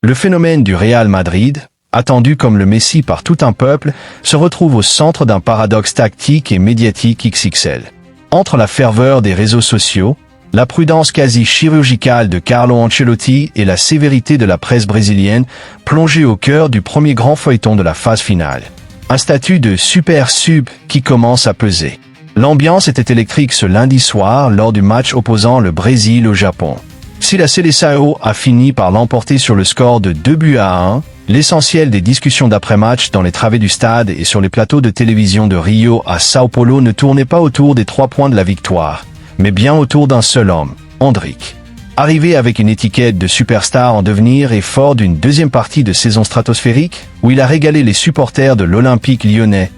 Le phénomène du Real Madrid, attendu comme le Messi par tout un peuple, se retrouve au centre d'un paradoxe tactique et médiatique XXL. Entre la ferveur des réseaux sociaux, la prudence quasi chirurgicale de Carlo Ancelotti et la sévérité de la presse brésilienne, plongée au cœur du premier grand feuilleton de la phase finale. Un statut de super sub qui commence à peser. L'ambiance était électrique ce lundi soir lors du match opposant le Brésil au Japon. Si la Seleção a fini par l'emporter sur le score de 2-1, l'essentiel des discussions d'après-match dans les travées du stade et sur les plateaux de télévision de Rio à Sao Paulo ne tournaient pas autour des 3 points de la victoire, mais bien autour d'un seul homme, Endrick. Arrivé avec une étiquette de superstar en devenir et fort d'une deuxième partie de saison stratosphérique, où il a régalé les supporters de l'Olympique lyonnais,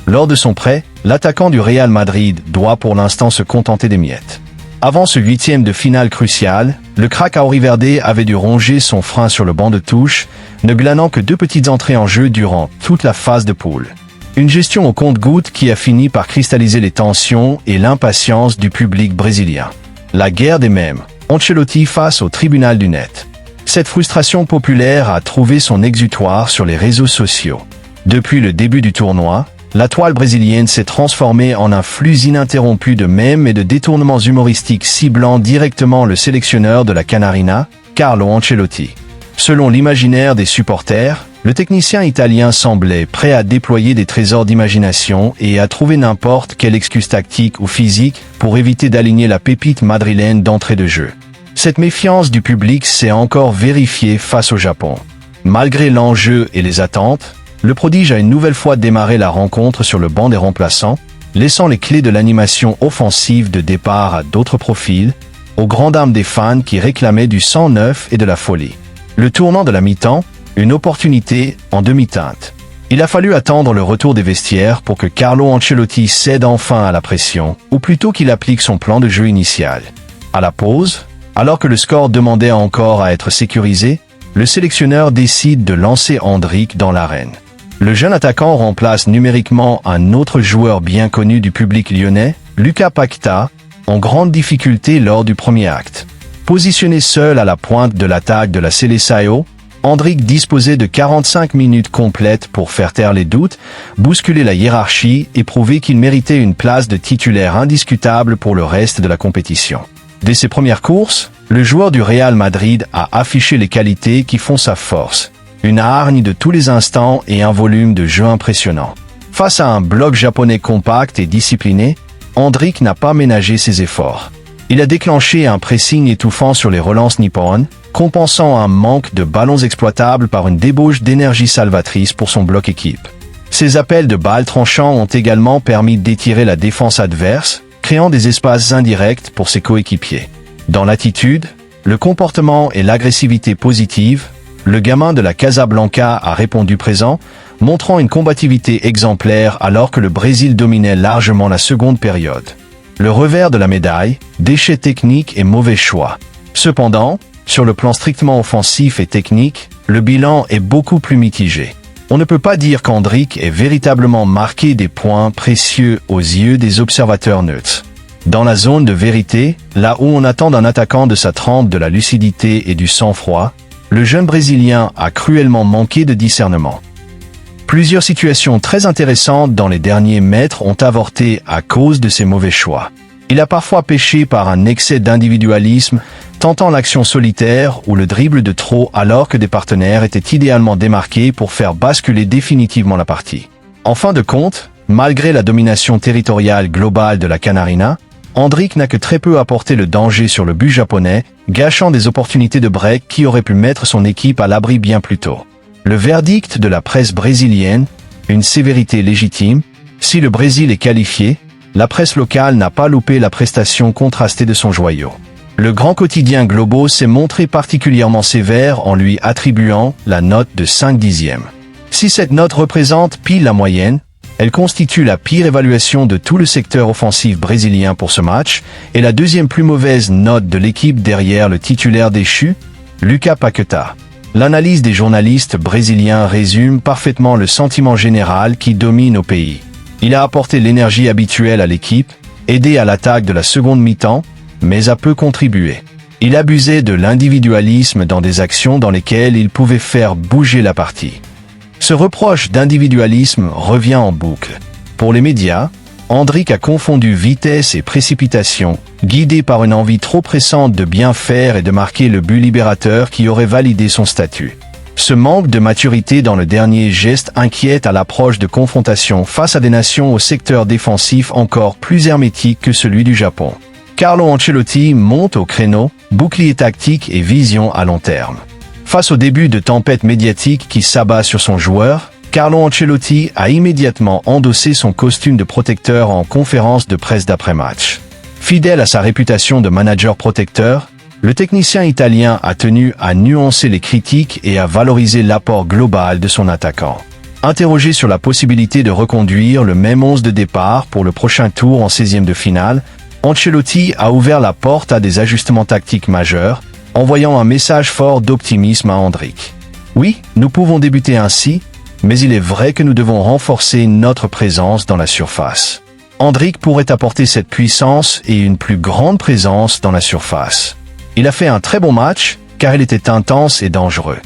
lors de son prêt, l'attaquant du Real Madrid doit pour l'instant se contenter des miettes. Avant ce 8e de finale crucial, le crack auriverde avait dû ronger son frein sur le banc de touche, ne glanant que 2 petites entrées en jeu durant toute la phase de poule. Une gestion au compte-gouttes qui a fini par cristalliser les tensions et l'impatience du public brésilien. La guerre des mèmes, Ancelotti face au tribunal du net. Cette frustration populaire a trouvé son exutoire sur les réseaux sociaux. Depuis le début du tournoi, la toile brésilienne s'est transformée en un flux ininterrompu de mèmes et de détournements humoristiques ciblant directement le sélectionneur de la Canarina, Carlo Ancelotti. Selon l'imaginaire des supporters, le technicien italien semblait prêt à déployer des trésors d'imagination et à trouver n'importe quelle excuse tactique ou physique pour éviter d'aligner la pépite madrilène d'entrée de jeu. Cette méfiance du public s'est encore vérifiée face au Japon. Malgré l'enjeu et les attentes, le prodige a une nouvelle fois démarré la rencontre sur le banc des remplaçants, laissant les clés de l'animation offensive de départ à d'autres profils, aux grandes dames des fans qui réclamaient du sang neuf et de la folie. Le tournant de la mi-temps, une opportunité en demi-teinte. Il a fallu attendre le retour des vestiaires pour que Carlo Ancelotti cède enfin à la pression, ou plutôt qu'il applique son plan de jeu initial. À la pause, alors que le score demandait encore à être sécurisé, le sélectionneur décide de lancer Endrick dans l'arène. Le jeune attaquant remplace numériquement un autre joueur bien connu du public lyonnais, Lucas Paquetá, en grande difficulté lors du premier acte. Positionné seul à la pointe de l'attaque de la Seleção, Endrick disposait de 45 minutes complètes pour faire taire les doutes, bousculer la hiérarchie et prouver qu'il méritait une place de titulaire indiscutable pour le reste de la compétition. Dès ses premières courses, le joueur du Real Madrid a affiché les qualités qui font sa force. Une hargne de tous les instants et un volume de jeu impressionnant. Face à un bloc japonais compact et discipliné, Endrick n'a pas ménagé ses efforts. Il a déclenché un pressing étouffant sur les relances nippones, compensant un manque de ballons exploitables par une débauche d'énergie salvatrice pour son bloc équipe. Ses appels de balles tranchants ont également permis d'étirer la défense adverse, créant des espaces indirects pour ses coéquipiers. Dans l'attitude, le comportement et l'agressivité positive, le gamin de la Casablanca a répondu présent, montrant une combativité exemplaire alors que le Brésil dominait largement la seconde période. Le revers de la médaille, déchets techniques et mauvais choix. Cependant, sur le plan strictement offensif et technique, le bilan est beaucoup plus mitigé. On ne peut pas dire qu'Endrick ait véritablement marqué des points précieux aux yeux des observateurs neutres. Dans la zone de vérité, là où on attend d'un attaquant de sa trempe de la lucidité et du sang-froid, le jeune Brésilien a cruellement manqué de discernement. Plusieurs situations très intéressantes dans les derniers mètres ont avorté à cause de ses mauvais choix. Il a parfois péché par un excès d'individualisme, tentant l'action solitaire ou le dribble de trop alors que des partenaires étaient idéalement démarqués pour faire basculer définitivement la partie. En fin de compte, malgré la domination territoriale globale de la Canarina, Endrick n'a que très peu apporté le danger sur le but japonais, gâchant des opportunités de break qui auraient pu mettre son équipe à l'abri bien plus tôt. Le verdict de la presse brésilienne, une sévérité légitime, si le Brésil est qualifié, la presse locale n'a pas loupé la prestation contrastée de son joyau. Le grand quotidien Globo s'est montré particulièrement sévère en lui attribuant la note de 5/10. Si cette note représente pile la moyenne, elle constitue la pire évaluation de tout le secteur offensif brésilien pour ce match et la deuxième plus mauvaise note de l'équipe derrière le titulaire déchu, Lucas Paquetá. L'analyse des journalistes brésiliens résume parfaitement le sentiment général qui domine au pays. Il a apporté l'énergie habituelle à l'équipe, aidé à l'attaque de la seconde mi-temps, mais a peu contribué. Il abusait de l'individualisme dans des actions dans lesquelles il pouvait faire bouger la partie. Ce reproche d'individualisme revient en boucle. Pour les médias, Hendrick a confondu vitesse et précipitation, guidé par une envie trop pressante de bien faire et de marquer le but libérateur qui aurait validé son statut. Ce manque de maturité dans le dernier geste inquiète à l'approche de confrontations face à des nations au secteur défensif encore plus hermétique que celui du Japon. Carlo Ancelotti monte au créneau, bouclier tactique et vision à long terme. Face au début de tempête médiatique qui s'abat sur son joueur, Carlo Ancelotti a immédiatement endossé son costume de protecteur en conférence de presse d'après-match. Fidèle à sa réputation de manager protecteur, le technicien italien a tenu à nuancer les critiques et à valoriser l'apport global de son attaquant. Interrogé sur la possibilité de reconduire le même 11 de départ pour le prochain tour en 16e de finale, Ancelotti a ouvert la porte à des ajustements tactiques majeurs, envoyant un message fort d'optimisme à Hendrick. Oui, nous pouvons débuter ainsi, mais il est vrai que nous devons renforcer notre présence dans la surface. Hendrick pourrait apporter cette puissance et une plus grande présence dans la surface. Il a fait un très bon match, car il était intense et dangereux.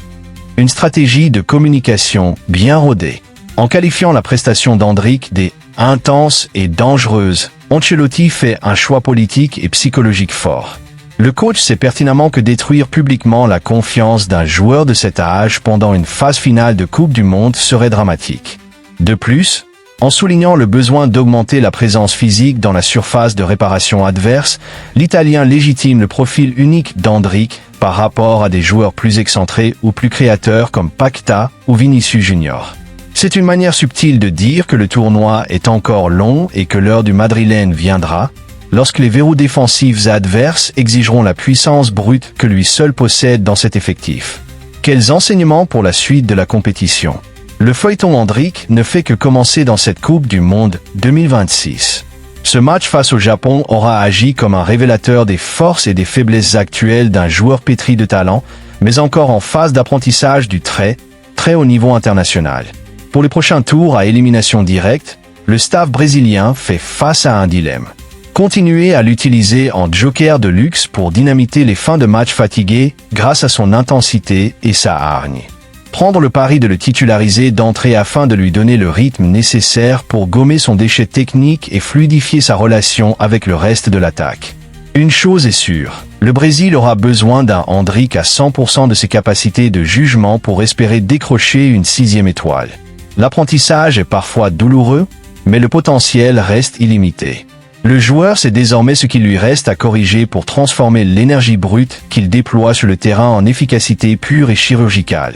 Une stratégie de communication bien rodée. En qualifiant la prestation d'Hendrick des « intense et dangereuse », Ancelotti fait un choix politique et psychologique fort. Le coach sait pertinemment que détruire publiquement la confiance d'un joueur de cet âge pendant une phase finale de Coupe du Monde serait dramatique. De plus, en soulignant le besoin d'augmenter la présence physique dans la surface de réparation adverse, l'Italien légitime le profil unique d'Hendrick par rapport à des joueurs plus excentrés ou plus créateurs comme Paquetá ou Vinicius Junior. C'est une manière subtile de dire que le tournoi est encore long et que l'heure du Madrilène viendra, lorsque les verrous défensifs adverses exigeront la puissance brute que lui seul possède dans cet effectif. Quels enseignements pour la suite de la compétition? Le feuilleton Hendrick ne fait que commencer dans cette Coupe du Monde 2026. Ce match face au Japon aura agi comme un révélateur des forces et des faiblesses actuelles d'un joueur pétri de talent, mais encore en phase d'apprentissage du très haut niveau international. Pour les prochains tours à élimination directe, le staff brésilien fait face à un dilemme. Continuer à l'utiliser en joker de luxe pour dynamiter les fins de match fatigués grâce à son intensité et sa hargne. Prendre le pari de le titulariser d'entrée afin de lui donner le rythme nécessaire pour gommer son déchet technique et fluidifier sa relation avec le reste de l'attaque. Une chose est sûre, le Brésil aura besoin d'un Hendrick à 100% de ses capacités de jugement pour espérer décrocher une 6e étoile. L'apprentissage est parfois douloureux, mais le potentiel reste illimité. Le joueur sait désormais ce qu'il lui reste à corriger pour transformer l'énergie brute qu'il déploie sur le terrain en efficacité pure et chirurgicale.